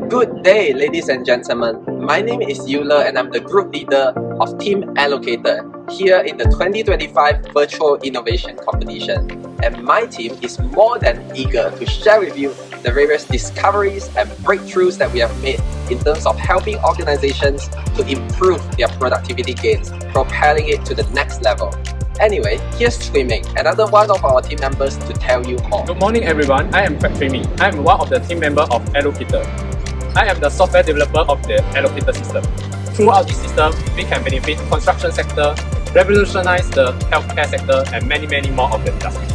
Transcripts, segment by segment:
Good day, ladies and gentlemen. My name is Euler and I'm the group leader of Team Allocator here in the 2025 Virtual Innovation Competition. And my team is more than eager to share with you the various discoveries and breakthroughs that we have made in terms of helping organizations to improve their productivity gains, propelling it to the next level. Anyway, here's Twiming, another one of our team members to tell you more. Good morning everyone, I am Twiming. I am one of the team members of Allocator. I am the software developer of the Allocator system. Throughout this system, we can benefit the construction sector, revolutionize the healthcare sector, and many more of the industries.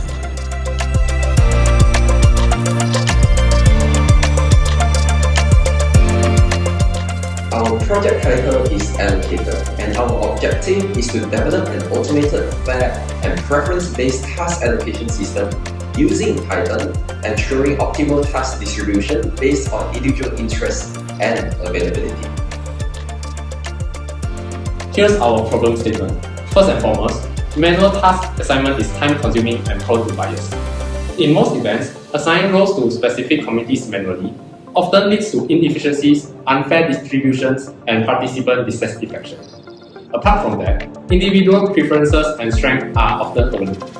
Our project title is Allocator, and our objective is to develop an automated, fair, and preference-based task allocation system using Python, ensuring optimal task distribution based on individual interests and availability. Here's our problem statement. First and foremost, manual task assignment is time-consuming and prone to bias. In most events, assigning roles to specific committees manually often leads to inefficiencies, unfair distributions, and participant dissatisfaction. Apart from that, individual preferences and strengths are often overlooked.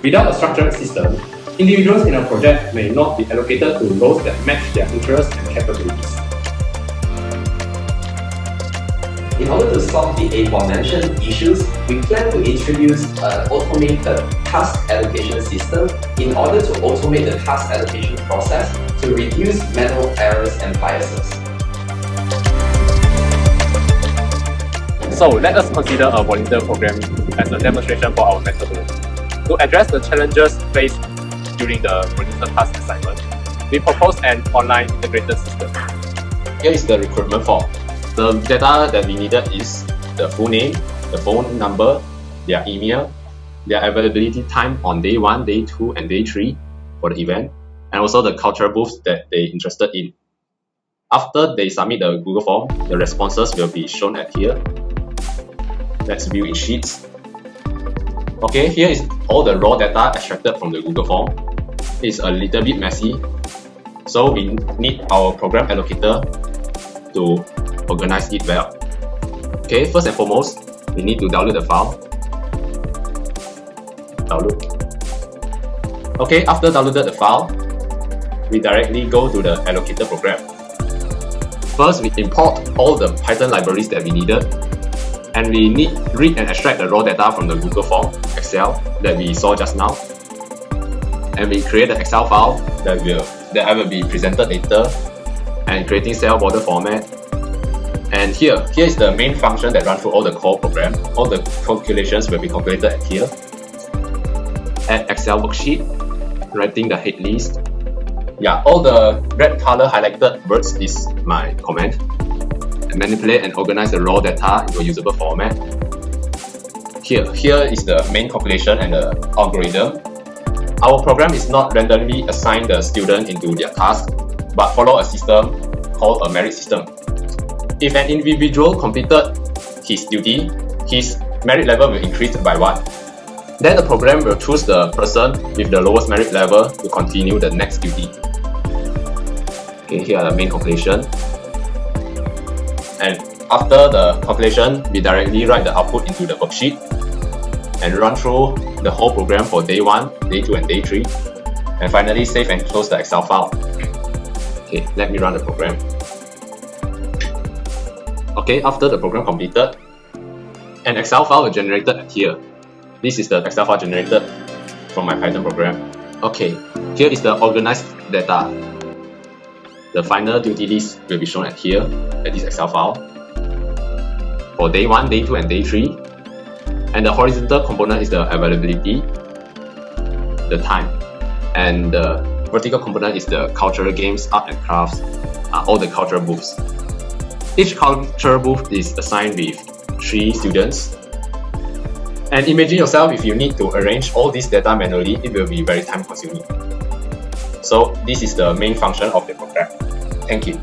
Without a structured system, individuals in a project may not be allocated to roles that match their interests and capabilities. In order to solve the aforementioned issues, we plan to introduce an automated task allocation system in order to automate the task allocation process to reduce manual errors and biases. So let us consider a volunteer program as a demonstration for our methodology. To address the challenges faced during the volunteer task assignment, we propose an online integrated system. Here is the recruitment form. The data that we needed is the full name, the phone number, their email, their availability time on day 1, day 2, and day 3 for the event, and also the cultural booths that they're interested in. After they submit the Google form, the responses will be shown at here. Let's view in sheets. Okay, here is all the raw data extracted from the Google form. It's a little bit messy, so we need our program allocator to organize it well. Okay, first and foremost, we need to download the file. Okay, after downloaded the file, we directly go to the allocator program. First, we import all the Python libraries that we needed, and we need read and extract the raw data from the Google form, Excel, that we saw just now. And we create the Excel file that will be presented later, and creating cell border format. And here is the main function that runs through all the core program. All the calculations will be calculated at here. Add Excel worksheet, writing the head list. Yeah, all the red color highlighted words is my command. Manipulate and organize the raw data into a usable format. Here is the main calculation and the algorithm. Our program is not randomly assign the student into their task, but follow a system called a merit system. If an individual completed his duty, his merit level will increase by 1. Then the program will choose the person with the lowest merit level to continue the next duty. Okay, here are the main calculation. And after the calculation, we directly write the output into the worksheet and run through the whole program for day 1, day 2, and day 3. And finally save and close the Excel file. Okay, let me run the program. Okay, after the program completed, an Excel file is generated here. This is the Excel file generated from my Python program. Okay, here is the organized data. The final duty list will be shown at here, at this Excel file, for day 1, day 2, and day 3. And the horizontal component is the availability, the time, and the vertical component is the cultural games, art and crafts, all the cultural booths. Each cultural booth is assigned with 3 students. And imagine yourself if you need to arrange all this data manually, it will be very time consuming. So this is the main function of the program. Thank you.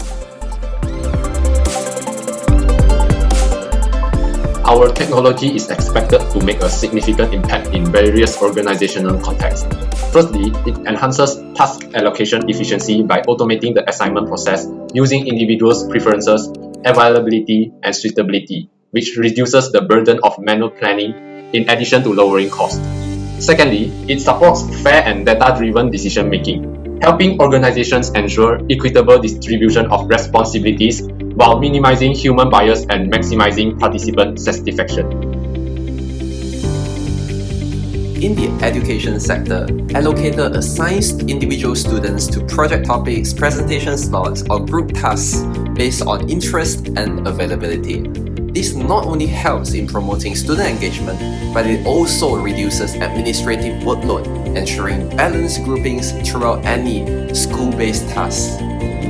Our technology is expected to make a significant impact in various organizational contexts. Firstly, it enhances task allocation efficiency by automating the assignment process using individuals' preferences, availability, and suitability, which reduces the burden of manual planning in addition to lowering costs. Secondly, it supports fair and data-driven decision-making, helping organizations ensure equitable distribution of responsibilities while minimizing human bias and maximizing participant satisfaction. In the education sector, Allocator assigns individual students to project topics, presentation slots, or group tasks based on interest and availability. This not only helps in promoting student engagement, but it also reduces administrative workload, ensuring balanced groupings throughout any school-based tasks.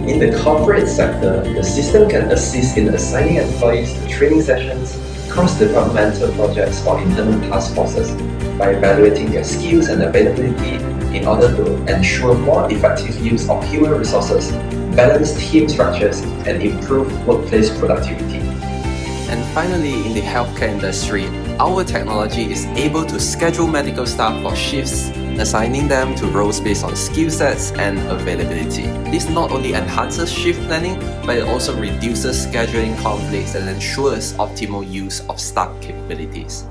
In the corporate sector, the system can assist in assigning employees to training sessions, cross-departmental projects, or internal task forces by evaluating their skills and availability in order to ensure more effective use of human resources, balanced team structures, and improve workplace productivity. And finally, in the healthcare industry, our technology is able to schedule medical staff for shifts, assigning them to roles based on skill sets and availability. This not only enhances shift planning, but it also reduces scheduling conflicts and ensures optimal use of staff capabilities.